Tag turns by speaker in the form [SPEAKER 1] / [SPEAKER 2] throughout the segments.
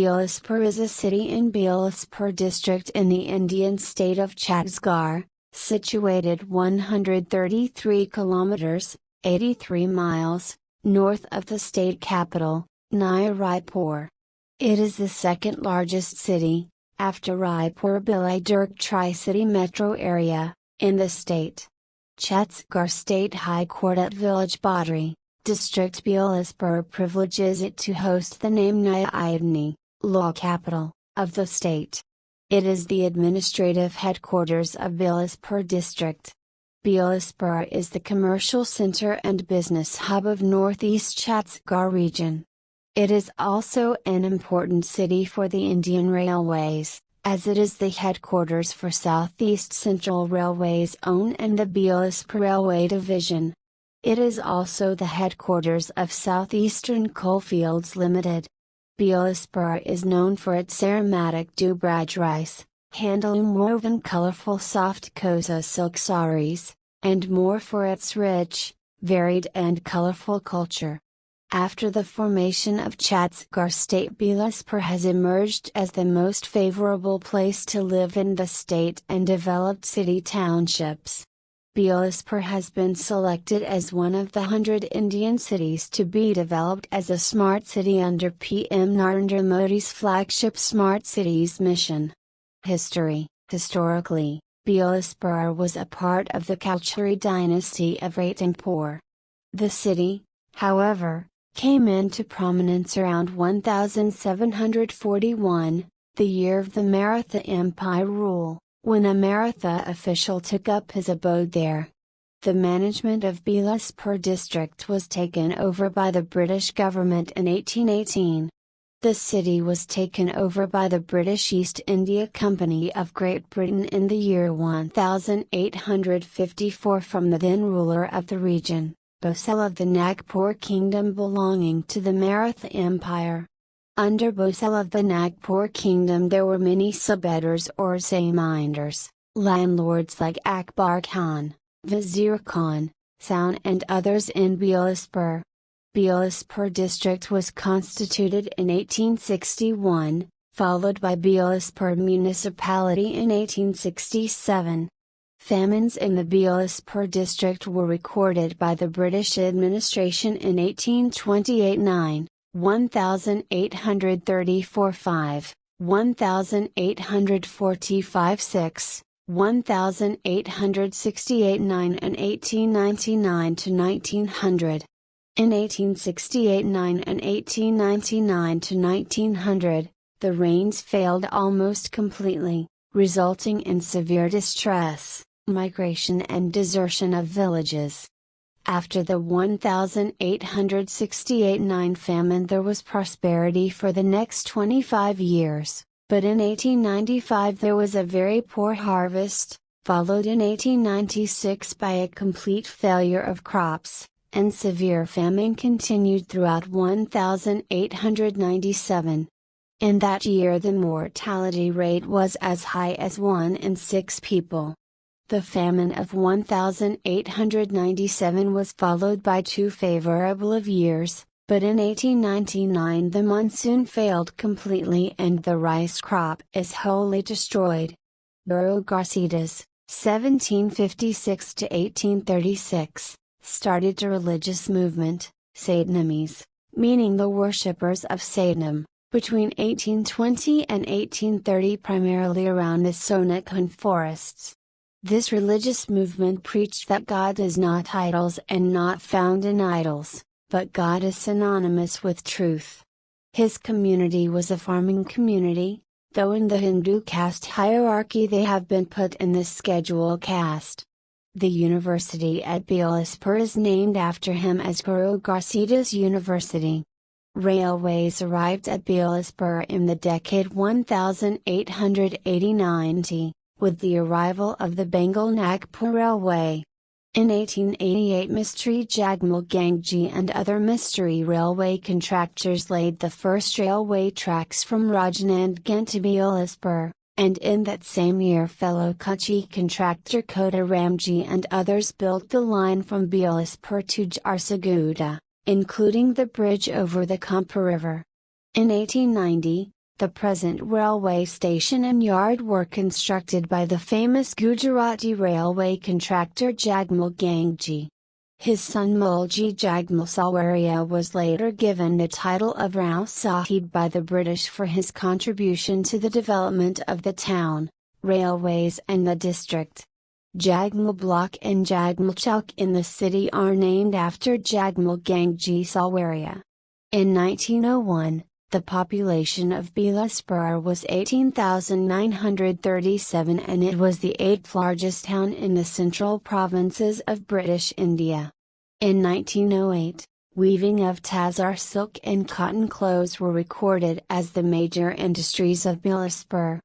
[SPEAKER 1] Bilaspur is a city in Bilaspur District in the Indian state of Chhattisgarh, situated 133 kilometers, 83 miles, north of the state capital, Naya Raipur. It is the second largest city, after Raipur-Bhilai-Durg Tri City Metro area, in the state. Chhattisgarh State High Court at village Bodri, District Bilaspur privileges it to host the name Nyayadhani, law capital, of the state. It is the administrative headquarters of Bilaspur District. Bilaspur is the commercial center and business hub of North East Chhattisgarh region. It is also an important city for the Indian Railways, as it is the headquarters for South East Central Railway's own and the Bilaspur Railway Division. It is also the headquarters of South Eastern Coalfields Limited. Bilaspur is known for its aromatic Doobraj rice, handloom woven colorful soft Kosa silk saris, and more for its rich, varied and colorful culture. After the formation of Chhattisgarh state, Bilaspur has emerged as the most favorable place to live in the state and developed city townships. Bilaspur has been selected as one of the 100 Indian cities to be developed as a smart city under PM Narendra Modi's flagship Smart Cities mission. History: historically, Bilaspur was a part of the Kachari dynasty of Raipur. The city, however, came into prominence around 1741, the year of the Maratha Empire rule, when a Maratha official took up his abode there. The management of Bilaspur district was taken over by the British government in 1818. The city was taken over by the British East India Company of Great Britain in the year 1854 from the then ruler of the region, Bhosle of the Nagpur Kingdom belonging to the Maratha Empire. Under Bhosle of the Nagpur Kingdom there were many subedars or zamindars, landlords like Akbar Khan, Vizier Khan, Soun and others in Bilaspur. Bilaspur district was constituted in 1861, followed by Bilaspur municipality in 1867. Famines in the Bilaspur district were recorded by the British administration in 1828-9. 1834-5, 1845-6, 1868-9 and 1899-1900. In 1868-9 and 1899-1900, the rains failed almost completely, resulting in severe distress, migration and desertion of villages. After the 1868-9 famine there was prosperity for the next 25 years, but in 1895 there was a very poor harvest, followed in 1896 by a complete failure of crops, and severe famine continued throughout 1897. In that year the mortality rate was as high as 1 in 6 people. The famine of 1897 was followed by 2 favorable of years, but in 1899 the monsoon failed completely and the rice crop is wholly destroyed. Guru Garcidas, 1756-1836, started a religious movement, Satanamis, meaning the worshippers of Satan, between 1820 and 1830 primarily around the Sonakhan forests. This religious movement preached that God is not idols and not found in idols, but God is synonymous with truth. His community was a farming community, though in the Hindu caste hierarchy they have been put in the schedule caste. The university at Bilaspur is named after him as Guru Garcidas University. Railways arrived at Bilaspur in the decade 1889. With the arrival of the Bengal-Nagpur Railway. In 1888 Mistry Jagmal Gangji and other Mistry Railway contractors laid the first railway tracks from Rajnandgan to Bilaspur, and in that same year fellow Kutchi contractor Kota Ramji and others built the line from Bilaspur to Jharsuguda, including the bridge over the Kampa River. In 1890, The present railway station and yard were constructed by the famous Gujarati railway contractor Jagmal Gangji. His son Mulji Jagmal Salwaria was later given the title of Rao Sahib by the British for his contribution to the development of the town, railways and the district. Jagmal Block and Jagmal Chowk in the city are named after Jagmal Gangji Salwaria. In 1901, the population of Bilaspur was 18,937 and it was the 8th largest town in the central provinces of British India. In 1908, weaving of Tazar silk and cotton clothes were recorded as the major industries of Bilaspur.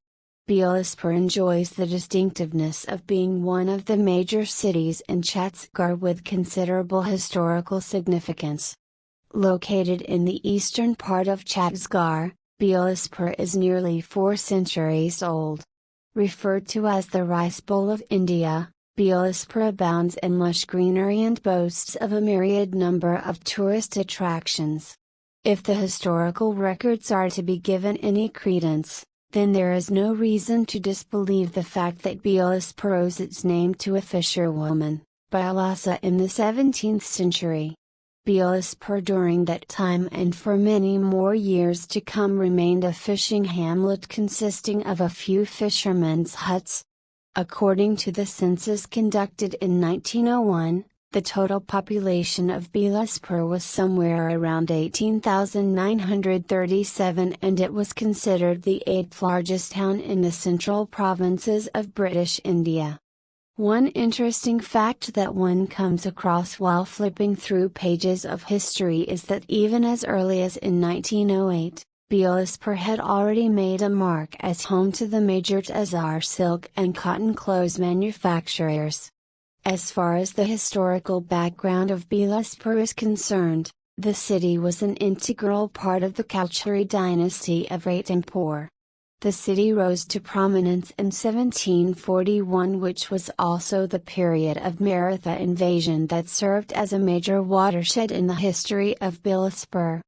[SPEAKER 1] Bilaspur enjoys the distinctiveness of being one of the major cities in Chhattisgarh with considerable historical significance. Located in the eastern part of Chhattisgarh, Bilaspur is nearly 4 centuries old. Referred to as the Rice Bowl of India, Bilaspur abounds in lush greenery and boasts of a myriad number of tourist attractions. If the historical records are to be given any credence, then there is no reason to disbelieve the fact that Bilaspur owes its name to a fisherwoman, Bilasa in the 17th century. Bilaspur during that time and for many more years to come remained a fishing hamlet consisting of a few fishermen's huts. According to the census conducted in 1901, the total population of Bilaspur was somewhere around 18,937 and it was considered the 8th largest town in the central provinces of British India. One interesting fact that one comes across while flipping through pages of history is that even as early as in 1908, Bilaspur had already made a mark as home to the major Tazar silk and cotton clothes manufacturers. As far as the historical background of Bilaspur is concerned, the city was an integral part of the Kalchari dynasty of Raipur. The city rose to prominence in 1741, which was also the period of Maratha invasion that served as a major watershed in the history of Bilaspur.